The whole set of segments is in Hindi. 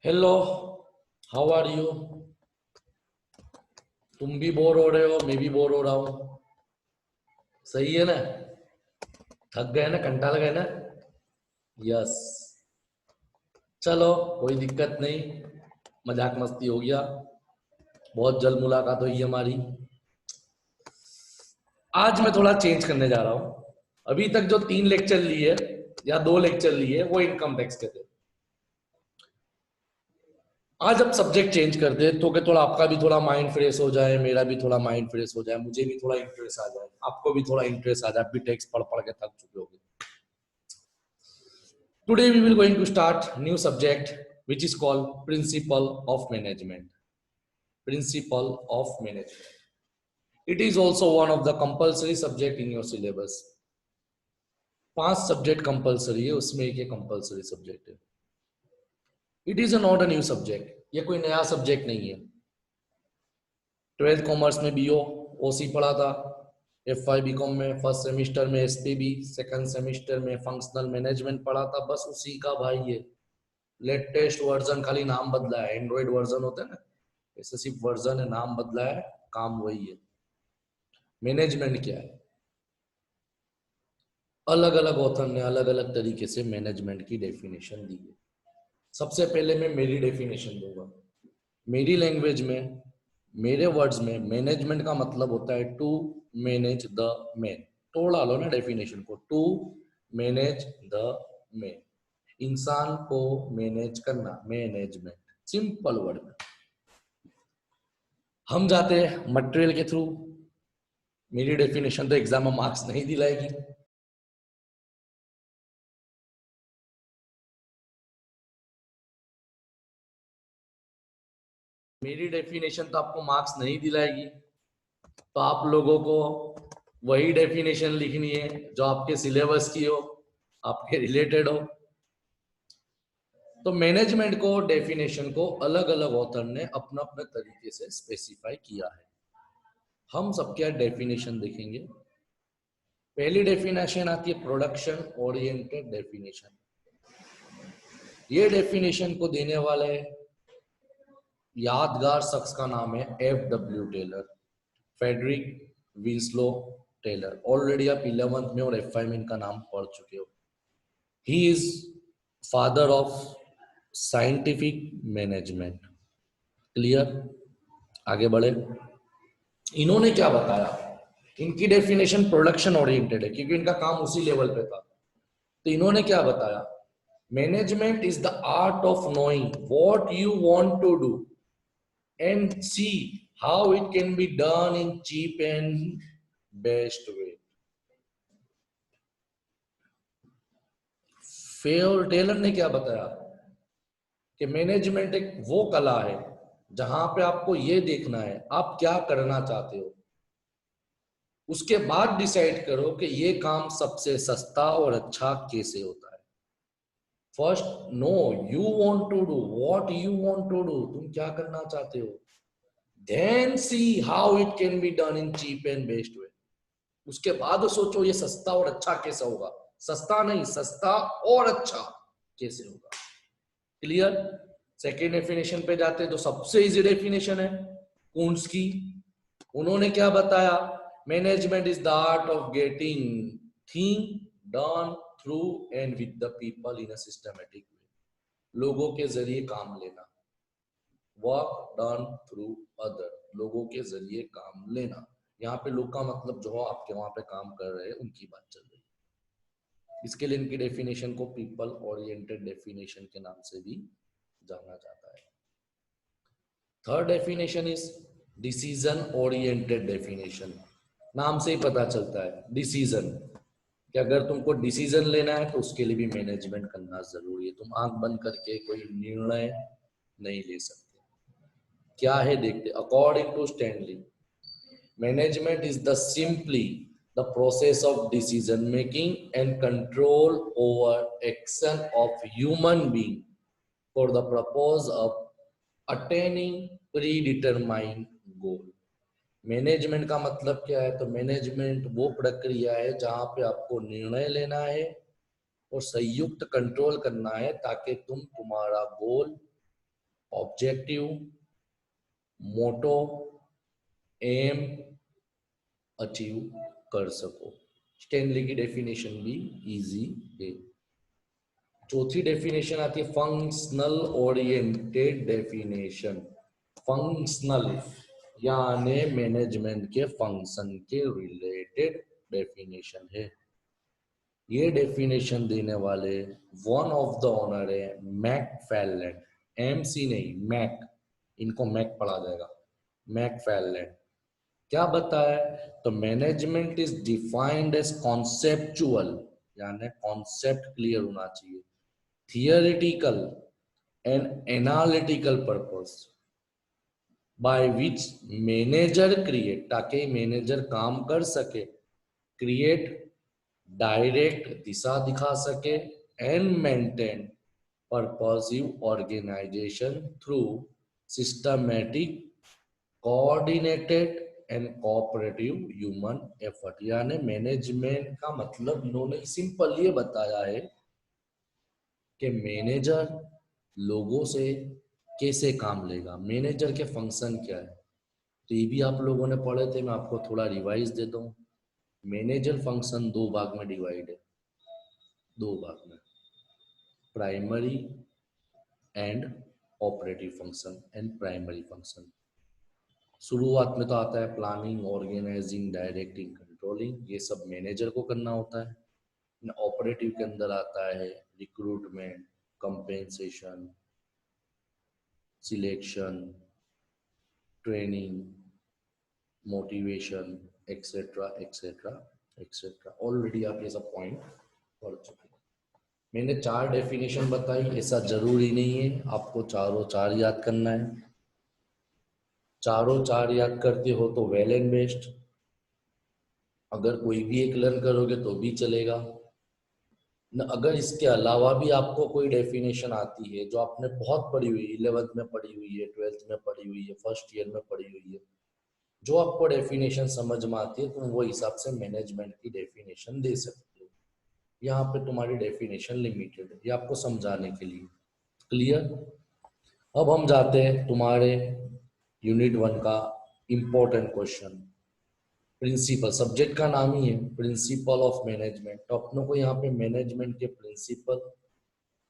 Hello, how are you? तुम भी बोर हो रहे हो, मैं भी बोर हो रहा हूँ। सही है ना? थक गए ना, कंटाल गए ना? यस। चलो, कोई दिक्कत नहीं। मजाक मस्ती हो गया। बहुत जल्द मुलाकात हुई हमारी। आज मैं थोड़ा चेंज करने जा रहा हूँ। अभी तक जो 3 लेक्चर लिए या 2 लेक्चर लिए वो इनकम टैक्स के थे। आज अब सब्जेक्ट चेंज कर दे तो कि थोड़ा आपका भी थोड़ा माइंड फ्रेश हो जाए, मेरा भी थोड़ा माइंड फ्रेश हो जाए, मुझे भी थोड़ा इंटरेस्ट आ जाए, आपको भी थोड़ा इंटरेस्ट आ जाए। आप भी टेक्स पढ़ पढ़ के थक चुके होगे। Today we will going to start new subject which is called principle of management. Principle of management. It is also one of the compulsory subject in your syllabus. 5 subject compulsory है, उसमें एक कंपलसरी सब्जेक्ट है। It is not a new subject, ये कोई नया सब्जेक्ट नहीं है। 12th कॉमर्स में बीओ ओसी पढ़ा था, FY बीकॉम में फर्स्ट सेमेस्टर में SPB, सेकंड सेमेस्टर में फंक्शनल मैनेजमेंट पढ़ा था। बस उसी का भाई ये लेटेस्ट वर्जन, खाली नाम बदला है। एंड्रॉइड वर्जन होता है ना, ऐसे सिर्फ वर्जन है, नाम बदला है, काम वही है। मैनेजमेंट क्या है? अलग अलग ऑथर ने अलग अलग तरीके से मैनेजमेंट की डेफिनेशन दी है। सबसे पहले मैं मेरी डेफिनेशन दूंगा। मेरी लैंग्वेज में, मेरे वर्ड्स में, मैनेजमेंट का मतलब होता है टू मैनेज द मैन। तोड़ा लो ना डेफिनेशन को, टू मैनेज द मैन, इंसान को मैनेज करना, मैनेजमेंट, सिंपल वर्ड में। हम जाते हैं मटेरियल के थ्रू। मेरी डेफिनेशन तो एग्जाम में मार्क्स नहीं दिलाएगी। मेरी डेफिनेशन तो आपको मार्क्स नहीं दिलाएगी, तो आप लोगों को वही डेफिनेशन लिखनी है जो आपके सिलेबस की हो, आपके रिलेटेड हो। तो मैनेजमेंट को, डेफिनेशन को अलग अलग ऑथर ने अपना अपने तरीके से स्पेसिफाई किया है। हम सबके डेफिनेशन देखेंगे। पहली डेफिनेशन आती है प्रोडक्शन ओरिएंटेड डेफिनेशन। ये डेफिनेशन को देने वाले यादगार शख्स का नाम है FW Taylor, Frederick Winslow Taylor. Already आप 11th में और FI में इनका नाम पढ़ चुके हो। He is father of scientific management. Clear? आगे बढ़े। इन्होंने क्या बताया? इनकी डेफिनेशन प्रोडक्शन ओरिएंटेड है क्योंकि इनका काम उसी लेवल पे था। तो इन्होंने क्या बताया? Management is the art of knowing what you want to do and see how it can be done in cheap and best way. फेयर टेलर ने क्या बताया कि मैनेजमेंट एक वो कला है जहां पे आपको ये देखना है आप क्या करना चाहते हो, उसके बाद डिसाइड करो कि ये काम सबसे सस्ता और अच्छा कैसे होता है। First know you want to do what you want to do, तुम क्या करना चाहते हो, then see how it can be done in cheap and best way. उसके बाद सोचो ये सस्ता और अच्छा कैसे होगा। सस्ता नहीं, सस्ता और अच्छा कैसे होगा। क्लियर? सेकेंड डेफिनेशन पे जाते हैं तो सबसे इजी डेफिनेशन है कूंट्स की। उन्होंने क्या बताया? Management is the art of getting thing done through and with the people in a systematic way. लोगों के जरिए काम लेना, वर्क डन थ्रू अदर, लोगों के जरिए काम लेना। यहाँ पे लोग का मतलब जो आपके वहां पे काम कर रहे हैं उनकी बात चल रही है। इसके लिए इनकी डेफिनेशन को पीपल ओरिएंटेड डेफिनेशन के नाम से भी जाना जाता है। Third definition is decision oriented definition. नाम से ही पता चलता है डिसीजन, कि अगर तुमको डिसीजन लेना है तो उसके लिए भी मैनेजमेंट करना जरूरी है। तुम आंख बंद करके कोई निर्णय नहीं ले सकते। क्या है देखते। According to Stanley, management is the simply the process of decision making and control over action of human being for the purpose of attaining predetermined goal. Management का मतलब क्या है? तो मैनेजमेंट वो प्रक्रिया है जहां पे आपको निर्णय लेना है और संयुक्त कंट्रोल करना है ताकि तुम तुम्हारा गोल ऑब्जेक्टिव, मोटो, एम अचीव कर सको। स्टैनली की डेफिनेशन भी इजी है। चौथी डेफिनेशन आती है फंक्शनल ओरिएंटेड डेफिनेशन। फंक्शनल यानी मैनेजमेंट के फंक्शन के रिलेटेड डेफिनेशन है। ये डेफिनेशन देने वाले वन ऑफ द ओनर है मैकफेरलैंड, एमसी नहीं मैक, इनको मैक पढ़ा जाएगा, मैकफेरलैंड। क्या बताया? तो management is defined as conceptual, यानी कॉन्सेप्ट क्लियर होना चाहिए, theoretical and analytical purpose by which manager create, ताकि मैनेजर काम कर सके, क्रिएट डायरेक्ट दिशा दिखा सके, and maintain purposive organisation through systematic coordinated and cooperative human effort. यानी मैनेजमेंट का मतलब इन्होंने सिंपल ये बताया है कि मैनेजर लोगों से कैसे काम लेगा, मैनेजर के फंक्शन क्या है। तो ये भी आप लोगों ने पढ़े थे, मैं आपको थोड़ा रिवाइज देता हूँ। मैनेजर फंक्शन दो भाग में डिवाइड है, दो भाग में, primary and operative function and primary function. शुरुआत में तो आता है प्लानिंग, ऑर्गेनाइजिंग, डायरेक्टिंग, कंट्रोलिंग, ये सब मैनेजर को करना होता है। ऑपरेटिव के अंदर आता है recruitment, compensation, selection, training, motivation, etcetera etcetera etcetera. Already आप ये सब पॉइंट पढ़ चुके हैं। मैंने चार डेफिनेशन बताई, ऐसा जरूरी नहीं है आपको चारों चार याद करना है। चारों चार याद करते हो तो वेल एंड बेस्ट, अगर कोई भी एक लर्न करोगे तो भी चलेगा न। अगर इसके अलावा भी आपको कोई डेफिनेशन आती है जो आपने बहुत पढ़ी हुई, 11th में पढ़ी हुई है, 12th में पढ़ी हुई है, फर्स्ट ईयर में पढ़ी हुई है, जो आपको डेफिनेशन समझ में आती है, तुम वो हिसाब से मैनेजमेंट की डेफिनेशन दे सकते हो। यहाँ पे तुम्हारी डेफिनेशन लिमिटेड है, ये आपको समझाने के लिए। क्लियर? अब हम जाते हैं तुम्हारे यूनिट 1 का इंपॉर्टेंट क्वेश्चन। प्रिंसिपल, सब्जेक्ट का नाम ही है प्रिंसिपल ऑफ मैनेजमेंट, तो अपनों को यहाँ पे मैनेजमेंट के प्रिंसिपल,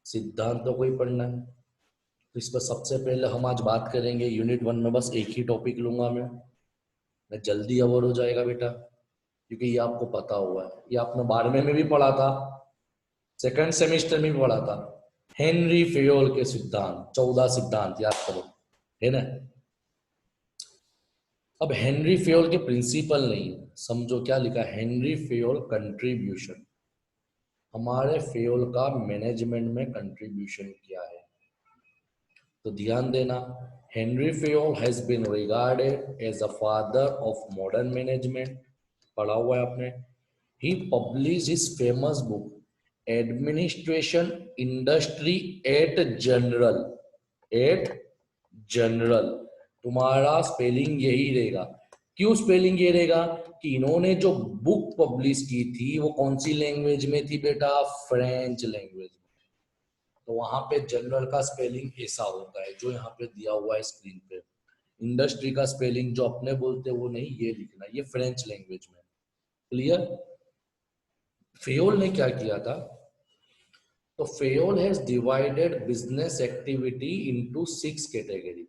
सिद्धांतों को ही पढ़ना है। तो इस पर सबसे पहले हम आज बात करेंगे यूनिट 1 में, बस एक ही टॉपिक लूंगा मैं जल्दी अवर हो जाएगा बेटा, क्योंकि ये आपको पता हुआ है, ये आपने 12वें में भी पढ़ा था, सेकंड सेमेस्टर में भी पढ़ा था। हेनरी फेयोल के सिद्धांत, 14 सिद्धांत याद करो, है ना। अब हेनरी फेयोल के प्रिंसिपल नहीं, समझो क्या लिखा है, हेनरी फेयोल कंट्रीब्यूशन, हमारे फेयोल का मैनेजमेंट में कंट्रीब्यूशन क्या है। तो ध्यान देना, Henri Fayol has been regarded as a father of modern management, पढ़ा हुआ है आपने। He publish his famous book administration industry at general, at general, तुम्हारा स्पेलिंग यही रहेगा। क्यों स्पेलिंग ये रहेगा? कि इन्होंने जो बुक पब्लिश की थी वो कौन सी लैंग्वेज में थी बेटा? फ्रेंच लैंग्वेज में। तो वहां पे जनरल का स्पेलिंग ऐसा होता है जो यहाँ पे दिया हुआ है स्क्रीन पे। इंडस्ट्री का स्पेलिंग जो अपने बोलते हैं वो नहीं, ये लिखना, ये फ्रेंच लैंग्वेज में। क्लियर? फेयोल ने क्या किया था? तो Fayol has divided business activity into 6 category.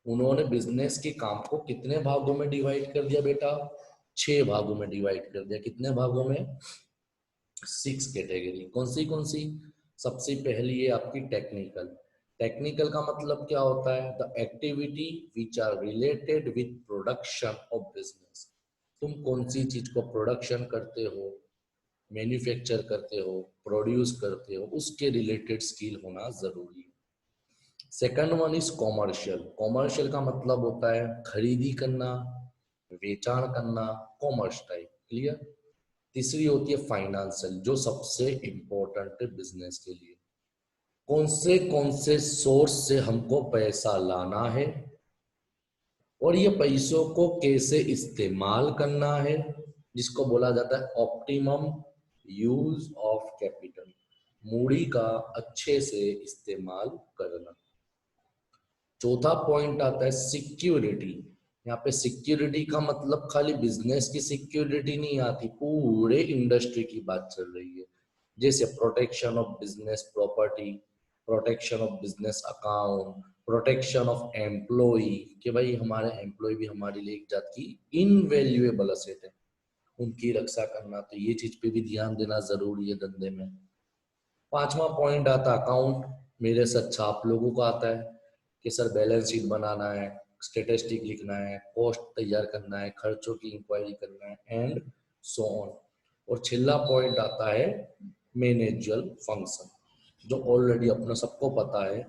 उन्होंने बिजनेस के काम को कितने भागों में डिवाइड कर दिया बेटा? 6 भागों में डिवाइड कर दिया। कितने भागों में? 6 कैटेगरी। कौन सी? सबसे पहली है आपकी टेक्निकल। टेक्निकल का मतलब क्या होता है? The activity which are related with production of business. तुम कौन सी चीज को प्रोडक्शन करते हो, मैन्युफैक्चर करते हो, प्रोड्यूस करते हो, उसके रिलेटेड स्किल होना जरूरी है। Second one is commercial. Commercial का मतलब होता है खरीदी करना, बेचान करना, कॉमर्स टाइप। क्लियर? तीसरी होती है फाइनेंशियल, जो सबसे इंपॉर्टेंट है बिजनेस के लिए। कौन से सोर्स से हमको पैसा लाना है और ये पैसों को कैसे इस्तेमाल करना है, जिसको बोला जाता है ऑप्टिमम यूज ऑफ कैपिटल, मूड़ी का अच्छे से इस्तेमाल करना। चौथा पॉइंट आता है सिक्योरिटी। यहाँ पे सिक्योरिटी का मतलब खाली बिजनेस की सिक्योरिटी नहीं आती, पूरे इंडस्ट्री की बात चल रही है। जैसे protection of business property, protection of business account, protection of employ, कि भाई हमारे एम्प्लॉय भी हमारे लिए एक जात की इनवैल्यूएबल असेट है, उनकी रक्षा करना, तो ये चीज पे भी ध्यान देना जरूरी है धंधे में। पांचवा पॉइंट आता है अकाउंट। मेरे से अच्छा आप लोगों को आता है कि सर बैलेंस शीट बनाना है, स्टेटिस्टिक लिखना है, कॉस्ट तैयार करना है, खर्चों की इंक्वायरी करना है एंड सो ऑन। और छेल्ला पॉइंट आता है मैनेजर फंक्शन, जो ऑलरेडी अपने सबको पता है,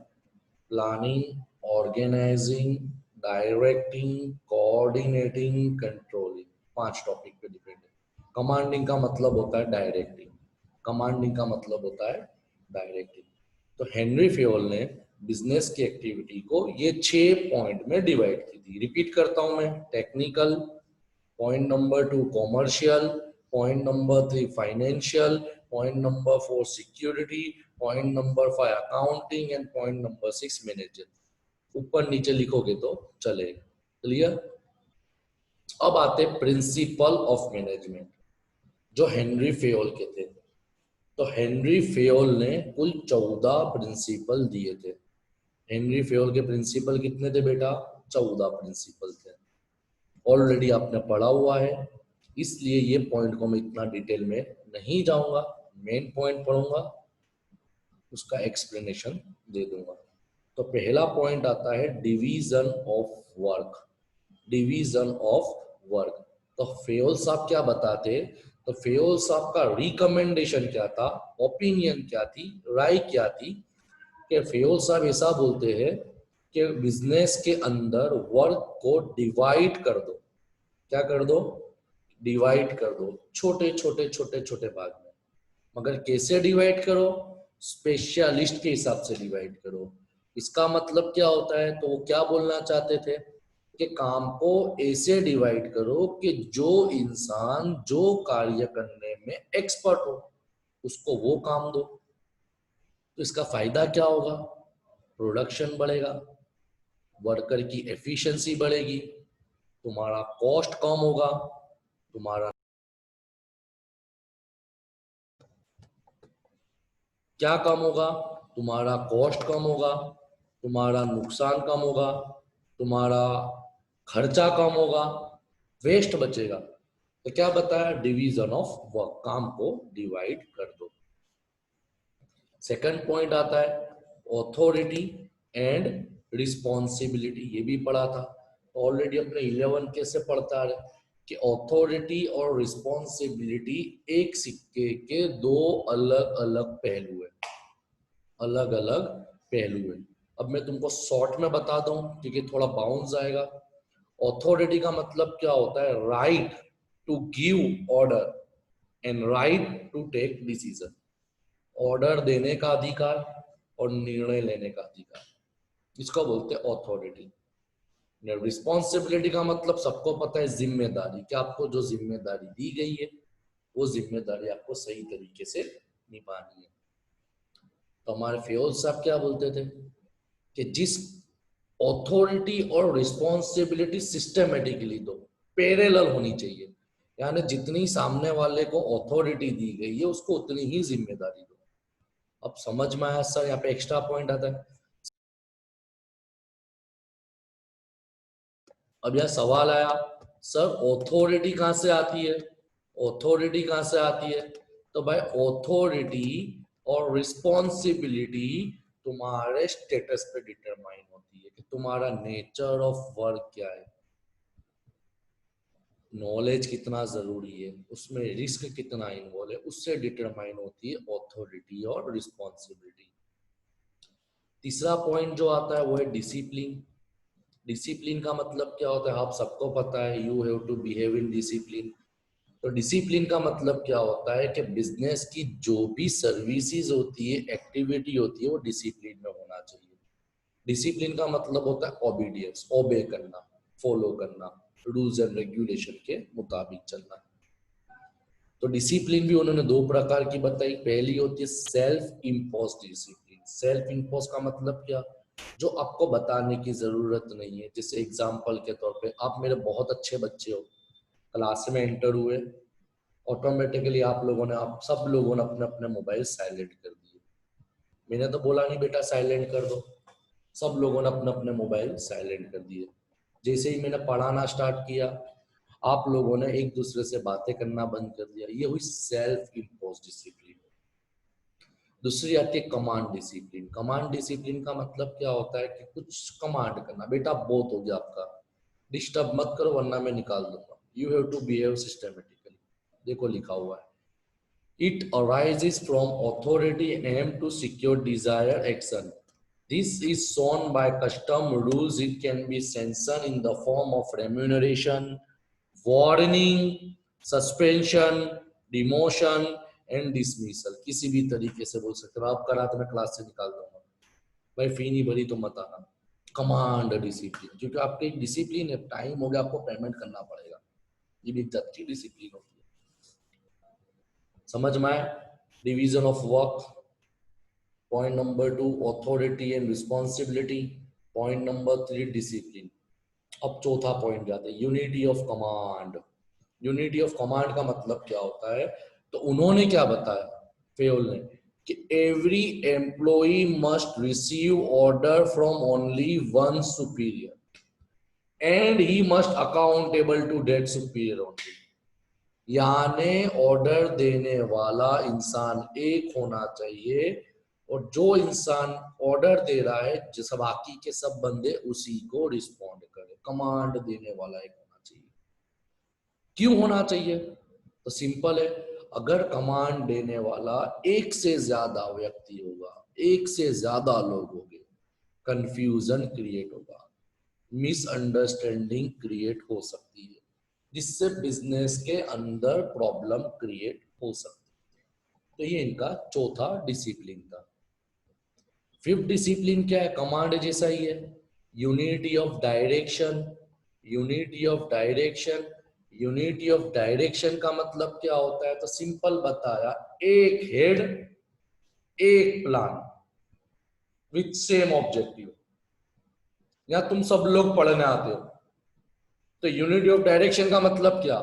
planning, organising, directing, coordinating, controlling. 5 topic पे डिपेंड है। कमांडिंग का मतलब होता है डायरेक्टिंग, कमांडिंग का मतलब होता है डायरेक्टिंग। तो हेनरी फेयोल ने बिजनेस की एक्टिविटी को ये 6 पॉइंट में डिवाइड की थी। रिपीट करता हूं मैं, technical, point number 2 commercial, point number 3 financial, point number 4 security, point number 5 accounting and point number 6 manager. ऊपर नीचे लिखोगे तो चलेगा। क्लियर? अब आते प्रिंसिपल ऑफ मैनेजमेंट, जो हेनरी फेयोल के थे। तो हेनरी फेयोल ने कुल 14 प्रिंसिपल दिए थे। हेनरी फेयोल के प्रिंसिपल कितने थे बेटा? 14 प्रिंसिपल थे। ऑलरेडी आपने पढ़ा हुआ है, इसलिए ये पॉइंट को मैं इतना डिटेल में नहीं जाऊंगा, मेन पॉइंट पढ़ूंगा, उसका एक्सप्लेनेशन दे दूंगा। तो पहला पॉइंट आता है division of work. Division of work. तो फेयोल साहब क्या बताते? तो फेयोल साहब का रिकमेंडेशन क्या था, ओपिनियन क्या थी, राय क्या थी, कि फेयोल साहब ऐसा बोलते हैं कि बिजनेस के अंदर वर्क को डिवाइड कर दो। क्या कर दो? डिवाइड कर दो, छोटे छोटे छोटे छोटे भाग में। मगर कैसे डिवाइड करो? स्पेशलिस्ट के हिसाब से डिवाइड करो। इसका मतलब क्या होता है? तो वो क्या बोलना चाहते थे कि काम को ऐसे डिवाइड करो कि जो इंसान जो कार्य करने में एक्सपर्ट हो उसको वो काम दो। तो इसका फायदा क्या होगा? प्रोडक्शन बढ़ेगा, वर्कर की एफिशिएंसी बढ़ेगी, तुम्हारा कॉस्ट कम होगा, तुम्हारा क्या कम होगा? तुम्हारा कॉस्ट कम होगा, तुम्हारा नुकसान कम होगा, तुम्हारा खर्चा कम होगा, वेस्ट बचेगा। तो क्या बताया? डिवीजन ऑफ वर्क, काम को डिवाइड कर दो। सेकंड पॉइंट आता है ऑथोरिटी एंड रिस्पॉन्सिबिलिटी। ये भी पढ़ा था ऑलरेडी अपने 11 कैसे पढ़ता है कि ऑथोरिटी और रिस्पॉन्सिबिलिटी एक सिक्के के दो अलग अलग पहलू है, अलग अलग पहलू है। अब मैं तुमको शॉर्ट में बता दूं क्योंकि थोड़ा बाउंस आएगा। ऑथोरिटी का मतलब क्या होता है? Right to give order and right to take decision. Order देने का अधिकार और निर्णय लेने का अधिकार, इसको बोलते हैं ऑथोरिटी। रिस्पॉन्सिबिलिटी का मतलब सबको पता है, जिम्मेदारी, कि आपको जो जिम्मेदारी दी गई है वो जिम्मेदारी आपको सही तरीके से निभानी है। तो हमारे फेयोल साहब क्या बोलते थे कि जिस ऑथोरिटी और रिस्पॉन्सिबिलिटी सिस्टमेटिकली दो, पैरेलल होनी चाहिए, यानी जितनी सामने वाले को अथॉरिटी दी गई है उसको उतनी ही जिम्मेदारी दो। अब समझ में आया सर? यहाँ पे एक्स्ट्रा पॉइंट आता है। अब यह सवाल आया, सर ऑथोरिटी कहां से आती है? ऑथोरिटी कहां से आती है? तो भाई ऑथोरिटी और रिस्पॉन्सिबिलिटी तुम्हारे स्टेटस पे डिटरमाइन होती है कि तुम्हारा नेचर ऑफ वर्क क्या है, नॉलेज कितना जरूरी है, उसमें रिस्क कितना इन्वॉल्व है, उससे डिटरमाइन होती है ऑथोरिटी और रिस्पॉन्सिबिलिटी। तीसरा पॉइंट जो आता है वो है डिसिप्लिन। डिसिप्लिन का मतलब क्या होता है? आप सबको पता है, you have to behave in discipline. तो डिसिप्लिन का मतलब क्या होता है कि बिजनेस की जो भी सर्विसेज होती है, एक्टिविटी होती है, वो डिसिप्लिन में होना चाहिए। डिसिप्लिन का मतलब होता है ओबीडियंस, ओबे करना, फॉलो करना, रूल्स एंड रेगुलेशन के मुताबिक चलना। तो डिसिप्लिन भी उन्होंने दो प्रकार की बताई। पहली होती है self impose discipline. Self impose का मतलब क्या? जो आपको बताने की जरूरत नहीं है। जैसे एग्जाम्पल के तौर पे आप मेरे बहुत अच्छे बच्चे हो, क्लास में एंटर हुए, ऑटोमेटिकली आप लोगों ने, आप सब लोगों ने अपने अपने मोबाइल साइलेंट कर दिए। मैंने तो बोला नहीं बेटा साइलेंट कर दो, सब लोगों ने अपने अपने मोबाइल साइलेंट कर दिए। जैसे ही मैंने पढ़ाना स्टार्ट किया, आप लोगों ने एक दूसरे से बातें करना बंद कर दिया। ये हुई सेल्फ इम्पोज डिसिप्लिन। दूसरी आती है कमांड डिसिप्लिन। कमांड डिसिप्लिन का मतलब क्या होता है कि कुछ कमांड करना, बेटा बहुत हो गया आपका, डिस्टर्ब मत करो वरना मैं निकाल दूंगा, you have to behave systematically. देखो लिखा हुआ है, it arises from authority aim to secure desired action. This is shown by custom rules. It can be sanctioned in the form of remuneration, warning, suspension, demotion and dismissal. किसी भी तरीके से बोल सकते हो आप, करा तो मैं क्लास से निकाल दूंगा, भाई फी नहीं भरी तो मत आना। कमांड डिसिप्लिन, क्योंकि आपके एक डिसिप्लिन है, टाइम हो गया आपको पेमेंट करना पड़ेगा, ये भी अच्छी डिसिप्लिन होती है। समझ में आए? Division of work. Point number 2 authority and responsibility. Point number 3 discipline. अब चौथा पॉइंट जाते हैं, unity of command. Unity of command का मतलब क्या होता है? तो उन्होंने क्या बताया, फेयोल ने, कि every employee must receive order from only one superior and he must accountable to that superior only. यानी ऑर्डर देने वाला इंसान एक होना चाहिए, और जो इंसान ऑर्डर दे रहा है जैसे बाकी के सब बंदे उसी को रिस्पॉन्ड करे। कमांड देने वाला एक होना चाहिए। क्यों होना चाहिए? तो सिंपल है, अगर कमांड देने वाला एक से ज्यादा व्यक्ति होगा, एक से ज्यादा लोग होंगे, कंफ्यूजन क्रिएट होगा, मिसअंडरस्टैंडिंग क्रिएट हो सकती है, जिससे बिजनेस के अंदर प्रॉब्लम क्रिएट हो सकती है। तो ये इनका चौथा डिसिप्लिन था। फिफ्थ डिसिप्लिन क्या है? कमांड जैसा ही है, unity of direction. Unity of direction. Unity of direction का मतलब क्या होता है? तो सिंपल बताया, एक हेड, एक प्लान विथ सेम ऑब्जेक्टिव। या तुम सब लोग पढ़ने आते हो, तो यूनिटी ऑफ डायरेक्शन का मतलब क्या?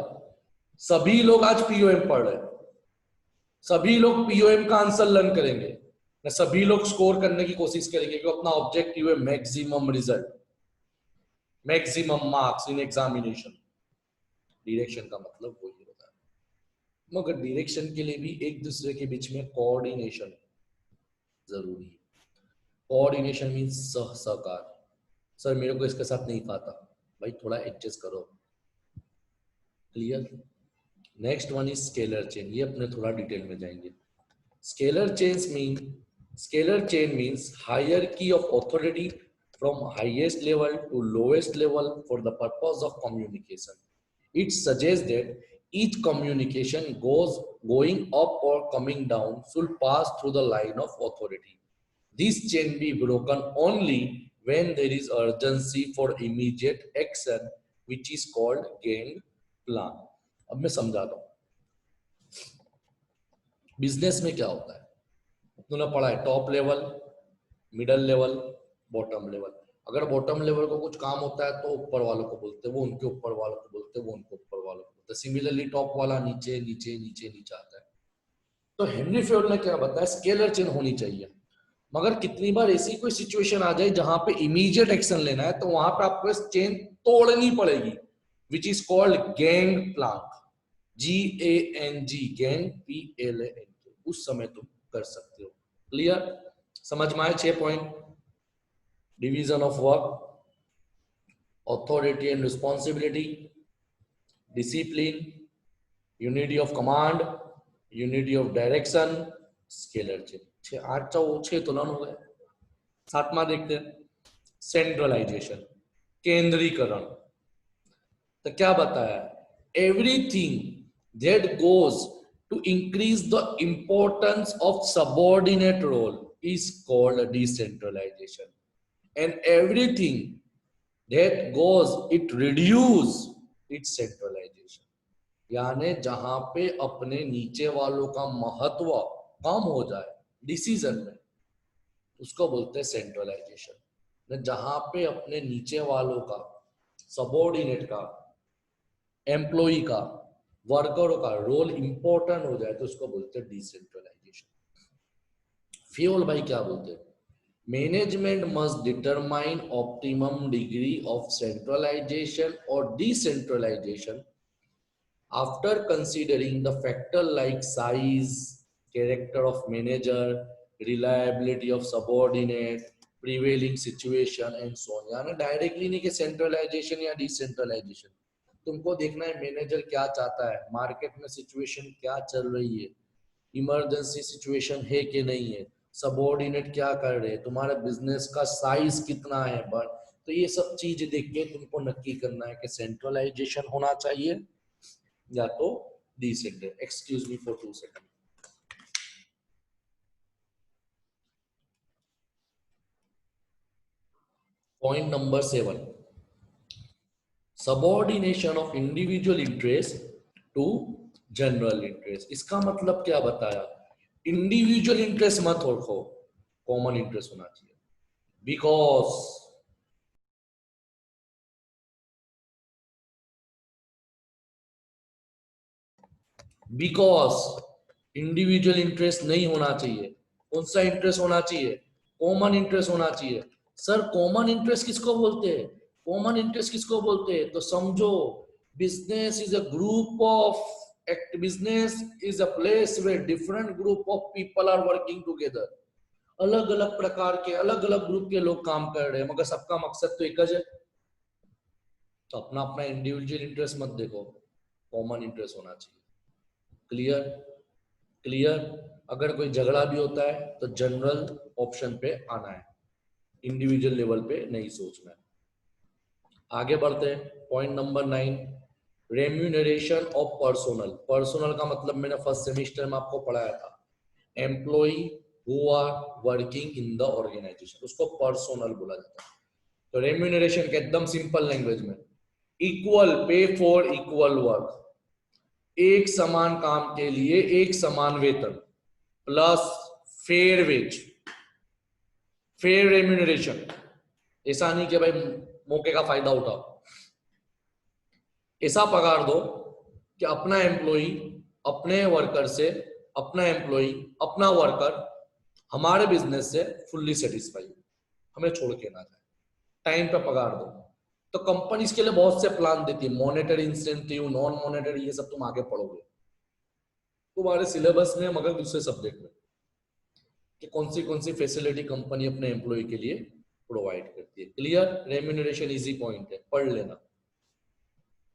सभी लोग आज पीओएम पढ़ रहे हैं, सभी लोग पीओएम का आंसर लर्न करेंगे, सभी लोग स्कोर करने की कोशिश करेंगे कि अपना ऑब्जेक्टिव है maximum result, maximum marks in examination. Direction का मतलब वही होता है। मगर डायरेक्शन के लिए भी एक दूसरे के बीच में कोऑर्डिनेशन जरूरी है। कोऑर्डिनेशन मीन्स सहकार। सर मेरे को इसके साथ नहीं खाता, भाई थोड़ा एडजस्ट करो। Clear? Next one is scalar chain. ये अपने थोड़ा डिटेल में जाएंगे। Scalar chain means hierarchy of authority from highest level to lowest level for the purpose of communication. It suggests that each communication going up or coming down should pass through the line of authority. This chain be broken only when there is urgency for immediate action, which is called gang plan. अब मैं समझाता हूँ। बिजनेस में क्या होता है, तूने पढ़ा है top level, middle level, bottom level. अगर बॉटम लेवल को कुछ काम होता है तो ऊपर वालों को बोलते हैं, वो उनके ऊपर वालों को बोलते हैं, वो उनके ऊपर वालों को बोलते हैं। सिमिलरली टॉप वाला नीचे नीचे नीचे नीचे आता है। तो हेनरी फेयोल ने क्या बताया, स्केलर चेन होनी चाहिए। मगर कितनी बार ऐसी कोई सिचुएशन आ जाए जहां पे इमीडिएट एक्शन लेना है, तो वहां पे आपको चेन तोड़नी पड़ेगी, which is called gang Planck. GANG, gang, PLANK। उस समय तुम कर सकते हो। क्लियर? समझ में आए 6 point? Division of work, authority and responsibility, discipline, unity of command, unity of direction, scalar chain. 6 तो नन हो गए। सातवां देखते हैं, सेंट्रलाइजेशन, केंद्रीकरण। तो क्या बताया, everything that goes to increase the importance of subordinate role is called decentralization, and everything that goes it reduce its centralization। यानी जहां पे अपने नीचे वालों का महत्व कम हो जाए डिसीजन में, उसको बोलते हैं सेंट्रलाइजेशन। जहां पे अपने नीचे वालों का, सबॉर्डिनेट का, एम्प्लॉई का, वर्करों का रोल इंपॉर्टेंट हो जाए तो उसको बोलते हैं डिसेंट्रलाइजेशन। फ्यूल भाई क्या बोलते हैं? Management must determine optimum degree of centralisation और decentralisation after considering the factor like size, character of manager, reliability of subordinate, prevailing situation and so on। यानी डायरेक्टली नहीं कि सेंट्रलाइजेशन या डिसेंट्रलाइजेशन, तुमको देखना है मैनेजर क्या चाहता है, मार्केट में सिचुएशन क्या चल रही है, इमरजेंसी सिचुएशन है कि नहीं है, सबॉर्डिनेट क्या कर रहे हैं, तुम्हारा बिजनेस का साइज कितना है, बट तो ये सब चीज देख के तुमको नक्की करना है कि सेंट्रलाइजेशन होना चाहिए या तो decentral. Excuse me for 2 second. Point number 7, subordination of individual interest to general interest. इसका मतलब क्या बताया? इंडिविजुअल इंटरेस्ट मत रखो, कॉमन इंटरेस्ट होना चाहिए। बिकॉज इंडिविजुअल इंटरेस्ट नहीं होना चाहिए। कौन सा इंटरेस्ट होना चाहिए? कॉमन इंटरेस्ट होना चाहिए। सर कॉमन इंटरेस्ट किसको बोलते हैं? कॉमन इंटरेस्ट किसको बोलते हैं? तो समझो, business is a group of business is a place where different group of people are working together. अलग अलग प्रकार के अलग अलग ग्रुप के लोग काम कर रहे हैं, मगर सबका मकसद तो एक है। तो अपना अपना इंडिविजुअल इंटरेस्ट मत देखो, कॉमन इंटरेस्ट होना चाहिए। क्लियर? क्लियर? अगर कोई झगड़ा भी होता है तो जनरल ऑप्शन पे आना है, इंडिविजुअल लेवल पे नहीं सोचना है। आगे बढ़ते हैं। Point number 9, remuneration of personnel. Personnel का मतलब मैंने फर्स्ट सेमिस्टर में आपको पढ़ाया था, employee who are working in the organisation, उसको पर्सोनल बोला जाता है। तो रेम्यूनरेशन के एकदम सिंपल लैंग्वेज में, equal pay for equal work, एक समान काम के लिए एक समान वेतन, plus fair wage, fair remuneration. ऐसा नहीं कि भाई मौके का फायदा उठाओ, ऐसा पगार दो कि अपना एम्प्लॉई अपने वर्कर से, अपना एम्प्लॉई अपना वर्कर हमारे बिजनेस से फुल्ली सेटिस्फाई, हमें छोड़ के ना जाए, टाइम पे पगार दो। तो कंपनी इसके लिए बहुत से प्लान देती है, मॉनेटरी इंसेंटिव, नॉन मॉनेटरी, ये सब तुम आगे पढ़ोगे तुम्हारे सिलेबस में, मगर दूसरे सब्जेक्ट में, कि कौन सी फैसिलिटी कंपनी अपने एम्प्लॉय के लिए प्रोवाइड करती है। क्लियर? रेम्यूनरेशन इजी पॉइंट है, पढ़ लेना।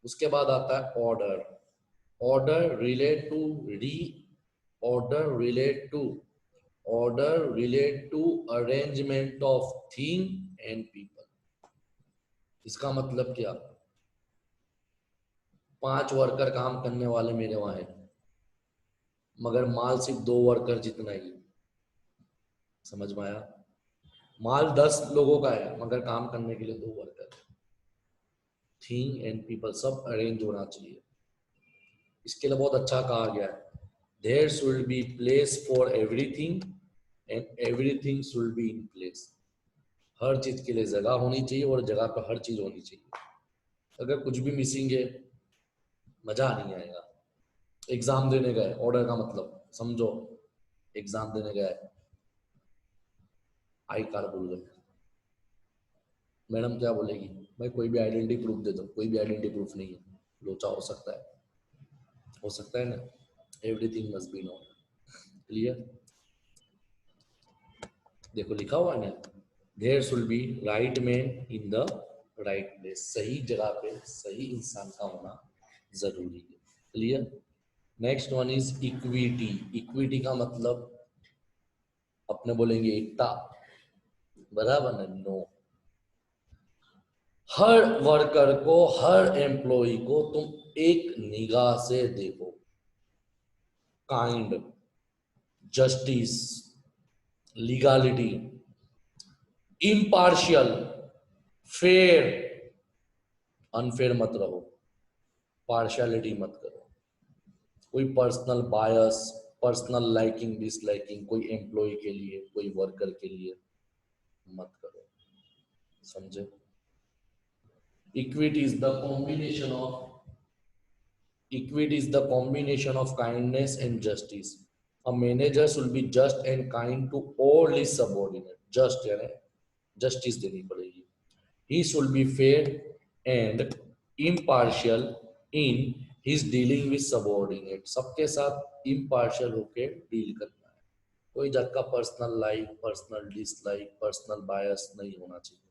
उसके बाद आता है order. Order relate to re order relate to order relate to arrangement of thing and people. इसका मतलब क्या? 5 वर्कर काम करने वाले मेरे वहां है, मगर माल सिर्फ 2 वर्कर जितना ही। समझ में आया? माल 10 लोगों का है, मगर काम करने के लिए 2 वर्कर। थिंग एंड पीपल सब अरेंज होना चाहिए। इसके लिए बहुत अच्छा कहा गया है, there should be place for everything and everything should be in place. हर चीज के लिए जगह होनी चाहिए और जगह पर हर चीज होनी चाहिए। अगर कुछ भी मिसिंग है, मजा नहीं आएगा। एग्जाम देने गए, ऑर्डर का मतलब समझो, एग्जाम देने गए, आई कार्ड भूल गए, मैडम क्या बोलेगी? भाई कोई भी आइडेंटिटी प्रूफ दे दो। कोई भी आइडेंटिटी प्रूफ नहीं है, लोचा हो सकता है, हो सकता है ना। Everything must be known. Clear? देखो लिखा हुआ है ना, there should be right man in the right place. सही जगह पे सही इंसान का होना जरूरी है। Clear? Next one is equity. Equity का मतलब अपने बोलेंगे एकता, बराबर ना? नो। हर वर्कर को, हर एम्प्लॉय को तुम एक निगाह से देखो। Kind, justice, legality, impartial, fair, unfair मत रहो, पार्शियलिटी मत करो, कोई personal bias, personal liking disliking कोई एम्प्लॉय के लिए, कोई वर्कर के लिए मत करो। समझे? Equity is the combination of Equity is the combination of kindness and justice. A manager should be just and kind to all his subordinate. Just यानी justice देनी पड़ेगी. He should be fair and impartial in his dealing with subordinate. सबके साथ impartial होके deal करना है. कोई जात का personal like, personal dislike, personal bias नहीं होना चाहिए.